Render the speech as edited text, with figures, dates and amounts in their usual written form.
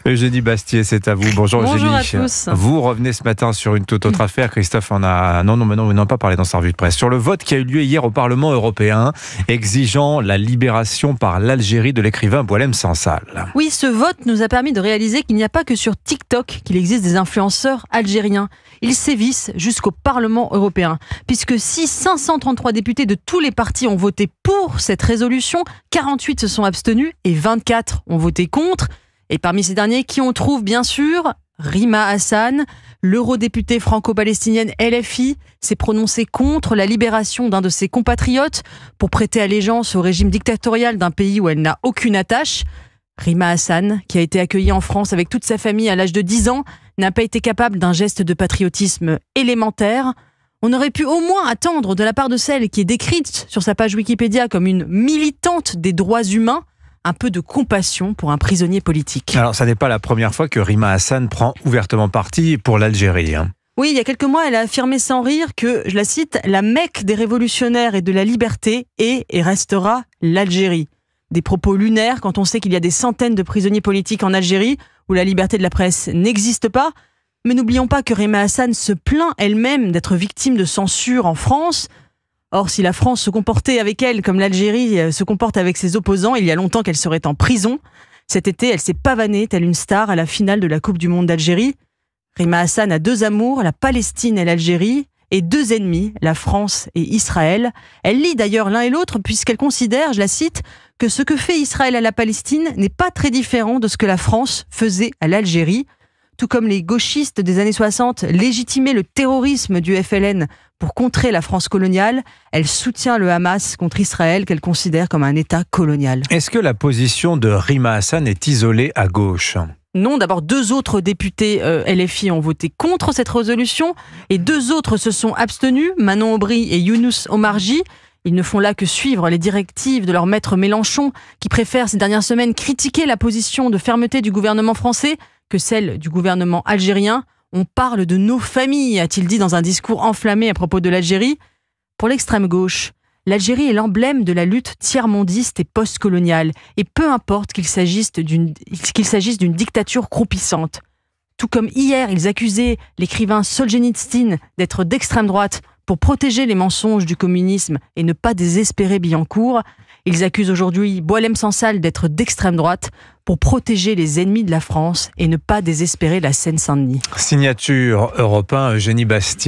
Eugénie Bastier, c'est à vous. Bonjour Eugénie. Bonjour à tous. Vous revenez ce matin sur une toute autre affaire. Christophe en a... Non, mais on n'en a pas parlé dans sa revue de presse. Sur le vote qui a eu lieu hier au Parlement européen, exigeant la libération par l'Algérie de l'écrivain Boualem Sansal. Oui, ce vote nous a permis de réaliser qu'il n'y a pas que sur TikTok qu'il existe des influenceurs algériens. Ils sévissent jusqu'au Parlement européen. Puisque si 533 députés de tous les partis ont voté pour cette résolution, 48 se sont abstenus et 24 ont voté contre. Et parmi ces derniers, qui on trouve bien sûr Rima Hassan, l'eurodéputée franco-palestinienne LFI, s'est prononcée contre la libération d'un de ses compatriotes pour prêter allégeance au régime dictatorial d'un pays où elle n'a aucune attache. Rima Hassan, qui a été accueillie en France avec toute sa famille à l'âge de 10 ans, n'a pas été capable d'un geste de patriotisme élémentaire. On aurait pu au moins attendre de la part de celle qui est décrite sur sa page Wikipédia comme une militante des droits humains, un peu de compassion pour un prisonnier politique. Alors, ça n'est pas la première fois que Rima Hassan prend ouvertement parti pour l'Algérie. Oui, il y a quelques mois, elle a affirmé sans rire que, je la cite, « la Mecque des révolutionnaires et de la liberté est et restera l'Algérie ». Des propos lunaires quand on sait qu'il y a des centaines de prisonniers politiques en Algérie où la liberté de la presse n'existe pas. Mais n'oublions pas que Rima Hassan se plaint elle-même d'être victime de censure en France. Or, si la France se comportait avec elle comme l'Algérie se comporte avec ses opposants, il y a longtemps qu'elle serait en prison. Cet été, elle s'est pavanée telle une star à la finale de la Coupe du Monde d'Algérie. Rima Hassan a deux amours, la Palestine et l'Algérie, et deux ennemis, la France et Israël. Elle lie d'ailleurs l'un et l'autre puisqu'elle considère, je la cite, que ce que fait Israël à la Palestine n'est pas très différent de ce que la France faisait à l'Algérie. Tout comme les gauchistes des années 60 légitimaient le terrorisme du FLN pour contrer la France coloniale, elle soutient le Hamas contre Israël qu'elle considère comme un État colonial. Est-ce que la position de Rima Hassan est isolée à gauche ? Non, d'abord deux autres députés LFI ont voté contre cette résolution et deux autres se sont abstenus, Manon Aubry et Younous Omarji. Ils ne font là que suivre les directives de leur maître Mélenchon qui préfère ces dernières semaines critiquer la position de fermeté du gouvernement français que celle du gouvernement algérien. On parle de nos familles, a-t-il dit dans un discours enflammé à propos de l'Algérie. Pour l'extrême gauche, l'Algérie est l'emblème de la lutte tiers-mondiste et post-coloniale, et peu importe qu'il s'agisse d'une dictature croupissante. Tout comme hier, ils accusaient l'écrivain Solzhenitsyn d'être d'extrême droite pour protéger les mensonges du communisme et ne pas désespérer Billancourt, ils accusent aujourd'hui Boualem Sansal d'être d'extrême droite pour protéger les ennemis de la France et ne pas désespérer la Seine-Saint-Denis. Signature Europe 1, Eugénie Bastier.